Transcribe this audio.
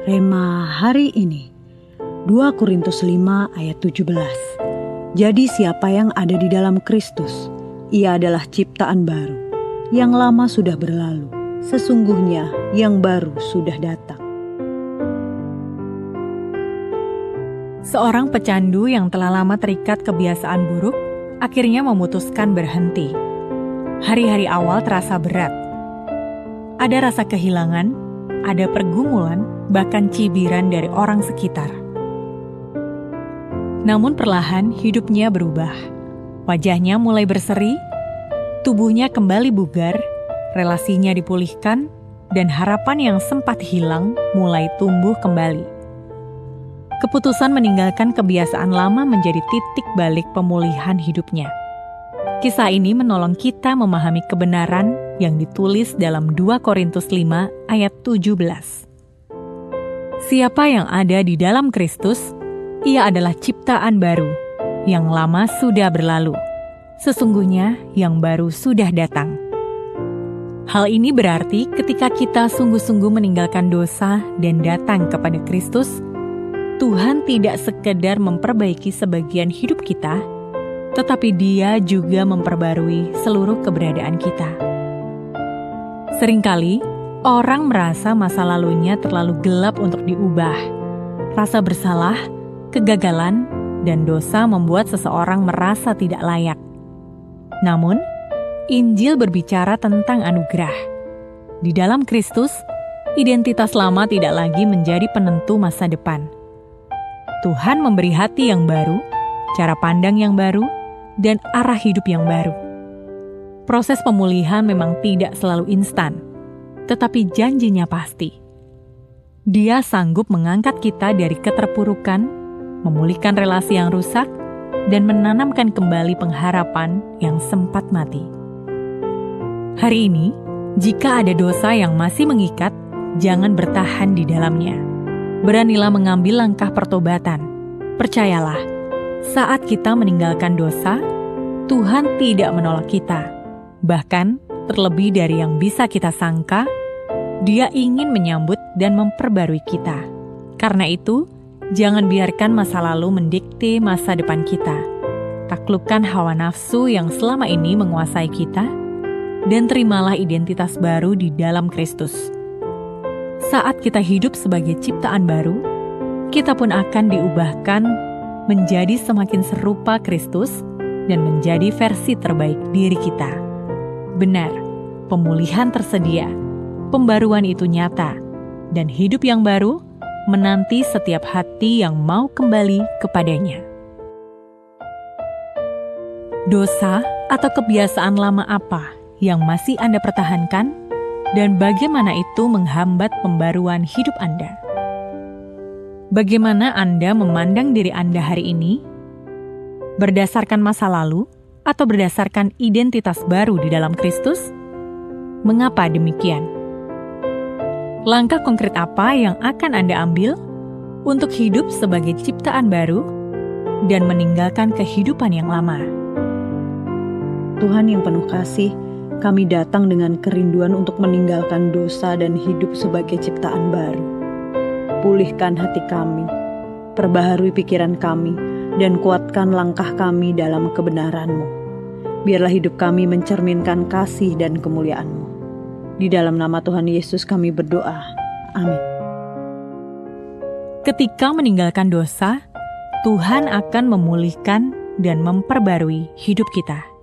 Rema hari ini 2 Korintus 5 ayat 17. Jadi siapa yang ada di dalam Kristus, ia adalah ciptaan baru. Yang lama sudah berlalu, sesungguhnya yang baru sudah datang. Seorang pecandu yang telah lama terikat kebiasaan buruk akhirnya memutuskan berhenti. Hari-hari awal terasa berat. Ada rasa kehilangan, ada pergumulan, bahkan cibiran dari orang sekitar. Namun perlahan hidupnya berubah. Wajahnya mulai berseri, tubuhnya kembali bugar, relasinya dipulihkan, dan harapan yang sempat hilang mulai tumbuh kembali. Keputusan meninggalkan kebiasaan lama menjadi titik balik pemulihan hidupnya. Kisah ini menolong kita memahami kebenaran yang ditulis dalam 2 Korintus 5 ayat 17. Siapa yang ada di dalam Kristus, ia adalah ciptaan baru. Yang lama sudah berlalu. Sesungguhnya yang baru sudah datang. Hal ini berarti ketika kita sungguh-sungguh meninggalkan dosa dan datang kepada Kristus, Tuhan tidak sekedar memperbaiki sebagian hidup kita, tetapi Dia juga memperbarui seluruh keberadaan kita. Seringkali, orang merasa masa lalunya terlalu gelap untuk diubah. Rasa bersalah, kegagalan, dan dosa membuat seseorang merasa tidak layak. Namun, Injil berbicara tentang anugerah. Di dalam Kristus, identitas lama tidak lagi menjadi penentu masa depan. Tuhan memberi hati yang baru, cara pandang yang baru, dan arah hidup yang baru. Proses pemulihan memang tidak selalu instan, tetapi janjinya pasti. Dia sanggup mengangkat kita dari keterpurukan, memulihkan relasi yang rusak, dan menanamkan kembali pengharapan yang sempat mati. Hari ini, jika ada dosa yang masih mengikat, jangan bertahan di dalamnya. Beranilah mengambil langkah pertobatan. Percayalah, saat kita meninggalkan dosa, Tuhan tidak menolak kita. Bahkan, terlebih dari yang bisa kita sangka, Dia ingin menyambut dan memperbarui kita. Karena itu, jangan biarkan masa lalu mendikte masa depan kita. Taklukkan hawa nafsu yang selama ini menguasai kita, dan terimalah identitas baru di dalam Kristus. Saat kita hidup sebagai ciptaan baru, kita pun akan diubahkan menjadi semakin serupa Kristus dan menjadi versi terbaik diri kita. Benar, pemulihan tersedia, pembaruan itu nyata, dan hidup yang baru menanti setiap hati yang mau kembali kepadanya. Dosa atau kebiasaan lama apa yang masih Anda pertahankan, dan bagaimana itu menghambat pembaruan hidup Anda? Bagaimana Anda memandang diri Anda hari ini? Berdasarkan masa lalu atau berdasarkan identitas baru di dalam Kristus? Mengapa demikian? Langkah konkret apa yang akan Anda ambil untuk hidup sebagai ciptaan baru dan meninggalkan kehidupan yang lama? Tuhan yang penuh kasih, kami datang dengan kerinduan untuk meninggalkan dosa dan hidup sebagai ciptaan baru. Pulihkan hati kami, perbaharui pikiran kami, dan kuatkan langkah kami dalam kebenaran-Mu. Biarlah hidup kami mencerminkan kasih dan kemuliaan-Mu. Di dalam nama Tuhan Yesus kami berdoa. Amin. Ketika meninggalkan dosa, Tuhan akan memulihkan dan memperbarui hidup kita.